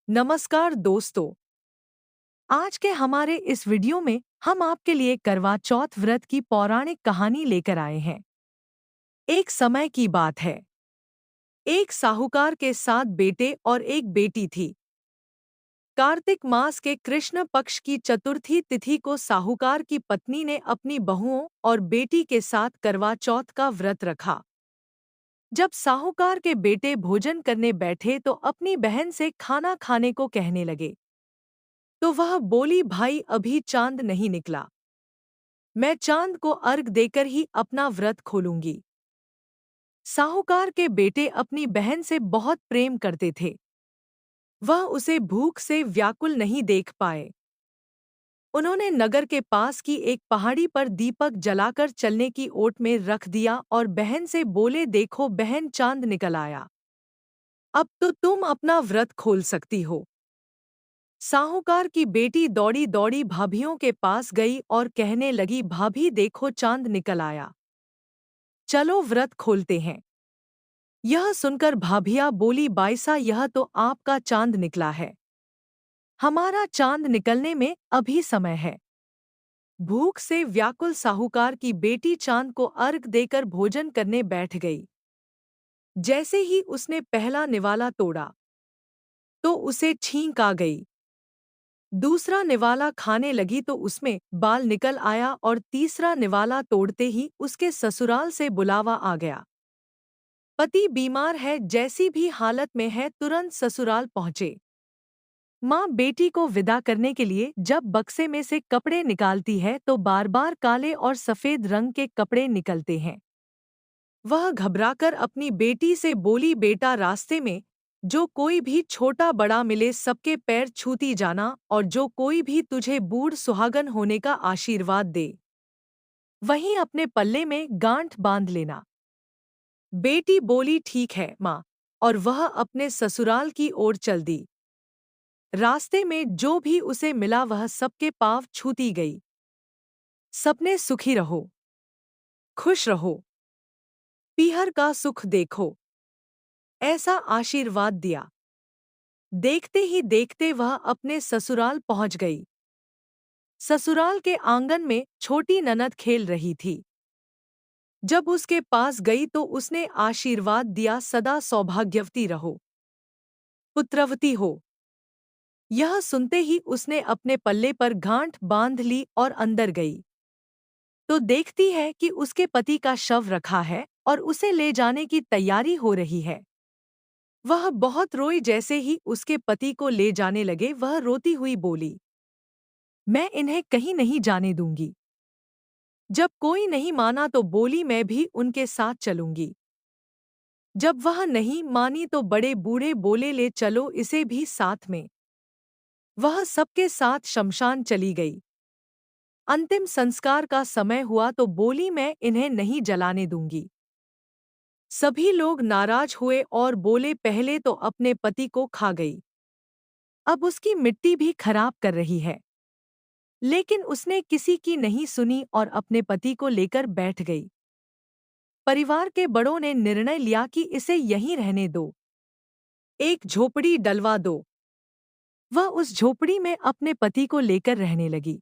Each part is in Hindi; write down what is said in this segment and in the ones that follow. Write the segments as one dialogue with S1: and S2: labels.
S1: नमस्कार दोस्तों। आज के हमारे इस वीडियो में हम आपके लिए करवा चौथ व्रत की पौराणिक कहानी लेकर आए हैं। एक समय की बात है। एक साहूकार के 7 बेटे और एक बेटी थी। कार्तिक मास के कृष्ण पक्ष की चतुर्थी तिथि को साहूकार की पत्नी ने अपनी बहुओं और बेटी के साथ करवा चौथ का व्रत रखा। जब साहूकार के बेटे भोजन करने बैठे तो अपनी बहन से खाना खाने को कहने लगे, तो वह बोली, भाई अभी चांद नहीं निकला, मैं चांद को अर्घ देकर ही अपना व्रत खोलूंगी। साहूकार के बेटे अपनी बहन से बहुत प्रेम करते थे। वह उसे भूख से व्याकुल नहीं देख पाए। उन्होंने नगर के पास की एक पहाड़ी पर दीपक जलाकर चलने की ओट में रख दिया और बहन से बोले, देखो बहन, चांद निकल आया, अब तो तुम अपना व्रत खोल सकती हो। साहूकार की बेटी दौड़ी दौड़ी भाभियों के पास गई और कहने लगी, भाभी देखो चांद निकल आया, चलो व्रत खोलते हैं। यह सुनकर भाभिया बोली, बाईसा यह तो आपका चांद निकला है, हमारा चांद निकलने में अभी समय है। भूख से व्याकुल साहूकार की बेटी चांद को अर्घ देकर भोजन करने बैठ गई। जैसे ही उसने पहला निवाला तोड़ा तो उसे छींक आ गई। दूसरा निवाला खाने लगी तो उसमें बाल निकल आया और तीसरा निवाला तोड़ते ही उसके ससुराल से बुलावा आ गया। पति बीमार है, जैसी भी हालत में है तुरंत ससुराल पहुंचे। माँ बेटी को विदा करने के लिए जब बक्से में से कपड़े निकालती है तो बार बार काले और सफेद रंग के कपड़े निकलते हैं। वह घबराकर अपनी बेटी से बोली, बेटा रास्ते में जो कोई भी छोटा बड़ा मिले सबके पैर छूती जाना, और जो कोई भी तुझे बूढ़ सुहागन होने का आशीर्वाद दे वहीं अपने पल्ले में गांठ बांध लेना। बेटी बोली, ठीक है माँ, और वह अपने ससुराल की ओर चल दी। रास्ते में जो भी उसे मिला वह सबके पाँव छूती गई। सबने सुखी रहो, खुश रहो, पीहर का सुख देखो, ऐसा आशीर्वाद दिया। देखते ही देखते वह अपने ससुराल पहुंच गई। ससुराल के आंगन में छोटी ननद खेल रही थी। जब उसके पास गई तो उसने आशीर्वाद दिया, सदा सौभाग्यवती रहो, पुत्रवती हो। यह सुनते ही उसने अपने पल्ले पर गांठ बांध ली और अंदर गई तो देखती है कि उसके पति का शव रखा है और उसे ले जाने की तैयारी हो रही है। वह बहुत रोई। जैसे ही उसके पति को ले जाने लगे वह रोती हुई बोली, मैं इन्हें कहीं नहीं जाने दूंगी। जब कोई नहीं माना तो बोली, मैं भी उनके साथ चलूंगी। जब वह नहीं मानी तो बड़े बूढ़े बोले, ले चलो इसे भी साथ में। वह सबके साथ शमशान चली गई। अंतिम संस्कार का समय हुआ तो बोली, मैं इन्हें नहीं जलाने दूंगी। सभी लोग नाराज हुए और बोले, पहले तो अपने पति को खा गई, अब उसकी मिट्टी भी खराब कर रही है। लेकिन उसने किसी की नहीं सुनी और अपने पति को लेकर बैठ गई। परिवार के बड़ों ने निर्णय लिया कि इसे यहीं रहने दो, एक झोपड़ी डलवा दो। वह उस झोपड़ी में अपने पति को लेकर रहने लगी।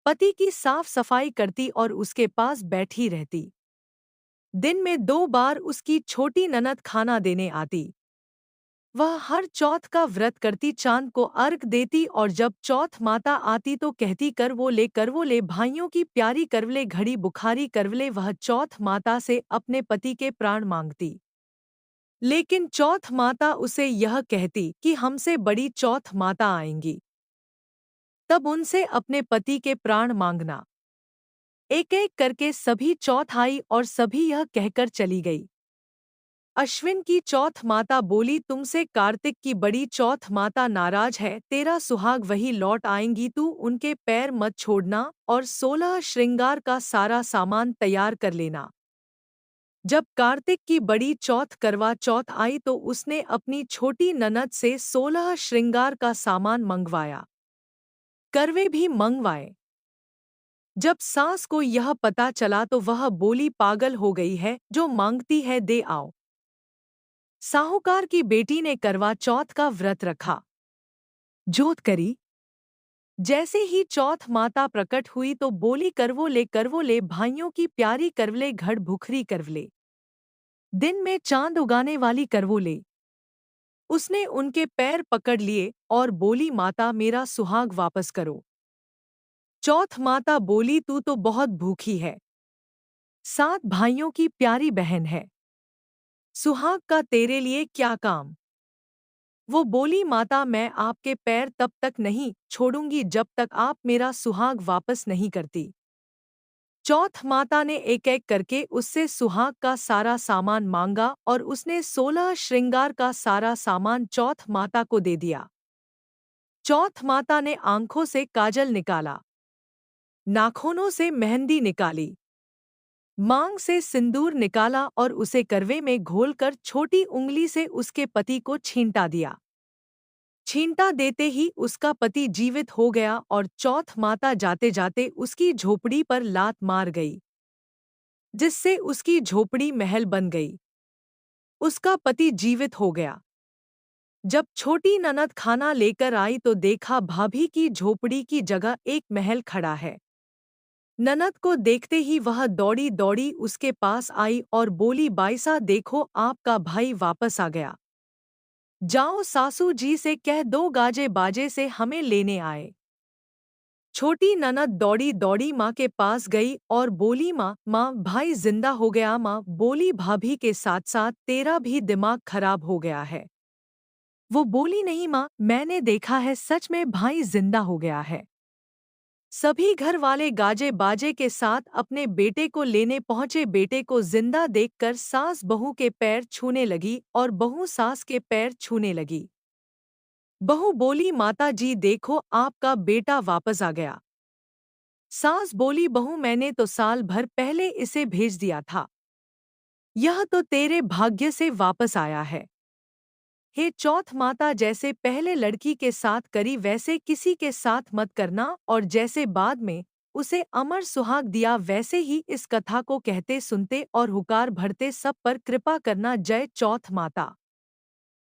S1: पति की साफ सफाई करती और उसके पास बैठी रहती। दिन में 2 बार उसकी छोटी ननद खाना देने आती। वह हर चौथ का व्रत करती, चांद को अर्घ देती और जब चौथ माता आती तो कहती, करवो ले भाइयों की प्यारी करवले, घड़ी बुखारी करवले। वह चौथ माता से अपने पति के प्राण मांगती। लेकिन चौथ माता उसे यह कहती कि हमसे बड़ी चौथ माता आएंगी, तब उनसे अपने पति के प्राण मांगना। एक एक करके सभी चौथ आई और सभी यह कहकर चली गई। अश्विन की चौथ माता बोली, तुमसे कार्तिक की बड़ी चौथ माता नाराज है, तेरा सुहाग वही लौट आएंगी, तू उनके पैर मत छोड़ना और 16 श्रृंगार का सारा सामान तैयार कर लेना। जब कार्तिक की बड़ी चौथ करवा चौथ आई तो उसने अपनी छोटी ननद से 16 श्रृंगार का सामान मंगवाया, करवे भी मंगवाए। जब सास को यह पता चला तो वह बोली, पागल हो गई है, जो मांगती है दे आओ। साहूकार की बेटी ने करवा चौथ का व्रत रखा। जोत करी। जैसे ही चौथ माता प्रकट हुई तो बोली, करवो ले भाइयों की प्यारी करवले घड़ भुखरी करवले। दिन में चांद उगाने वाली करवोले। उसने उनके पैर पकड़ लिए और बोली, माता मेरा सुहाग वापस करो। चौथ माता बोली, तू तो बहुत भूखी है, 7 भाइयों की प्यारी बहन है, सुहाग का तेरे लिए क्या काम। वो बोली, माता मैं आपके पैर तब तक नहीं छोड़ूंगी जब तक आप मेरा सुहाग वापस नहीं करती। चौथ माता ने एक एक करके उससे सुहाग का सारा सामान मांगा और उसने 16 श्रृंगार का सारा सामान चौथ माता को दे दिया। चौथ माता ने आंखों से काजल निकाला, नाखूनों से मेहंदी निकाली, मांग से सिंदूर निकाला और उसे करवे में घोलकर छोटी उंगली से उसके पति को छींटा दिया। छींटा देते ही उसका पति जीवित हो गया और चौथ माता जाते जाते उसकी झोपड़ी पर लात मार गई, जिससे उसकी झोपड़ी महल बन गई। उसका पति जीवित हो गया। जब छोटी ननद खाना लेकर आई तो देखा भाभी की झोपड़ी की जगह एक महल खड़ा है। ननद को देखते ही वह दौड़ी दौड़ी उसके पास आई और बोली, बाईसा देखो आपका भाई वापस आ गया, जाओ सासू जी से कह दो गाजे बाजे से हमें लेने आए। छोटी ननद दौड़ी दौड़ी माँ के पास गई और बोली, माँ भाई जिंदा हो गया। माँ बोली, भाभी के साथ साथ तेरा भी दिमाग खराब हो गया है। वो बोली, नहीं माँ, मैंने देखा है, सच में भाई जिंदा हो गया है। सभी घर वाले गाजे बाजे के साथ अपने बेटे को लेने पहुंचे। बेटे को जिंदा देखकर सास बहू के पैर छूने लगी और बहू सास के पैर छूने लगी। बहू बोली, माता जी देखो आपका बेटा वापस आ गया। सास बोली, बहू मैंने तो साल भर पहले इसे भेज दिया था, यह तो तेरे भाग्य से वापस आया है। हे चौथ माता, जैसे पहले लड़की के साथ करी वैसे किसी के साथ मत करना और जैसे बाद में उसे अमर सुहाग दिया वैसे ही इस कथा को कहते सुनते और हुकार भरते सब पर कृपा करना। जय चौथ माता।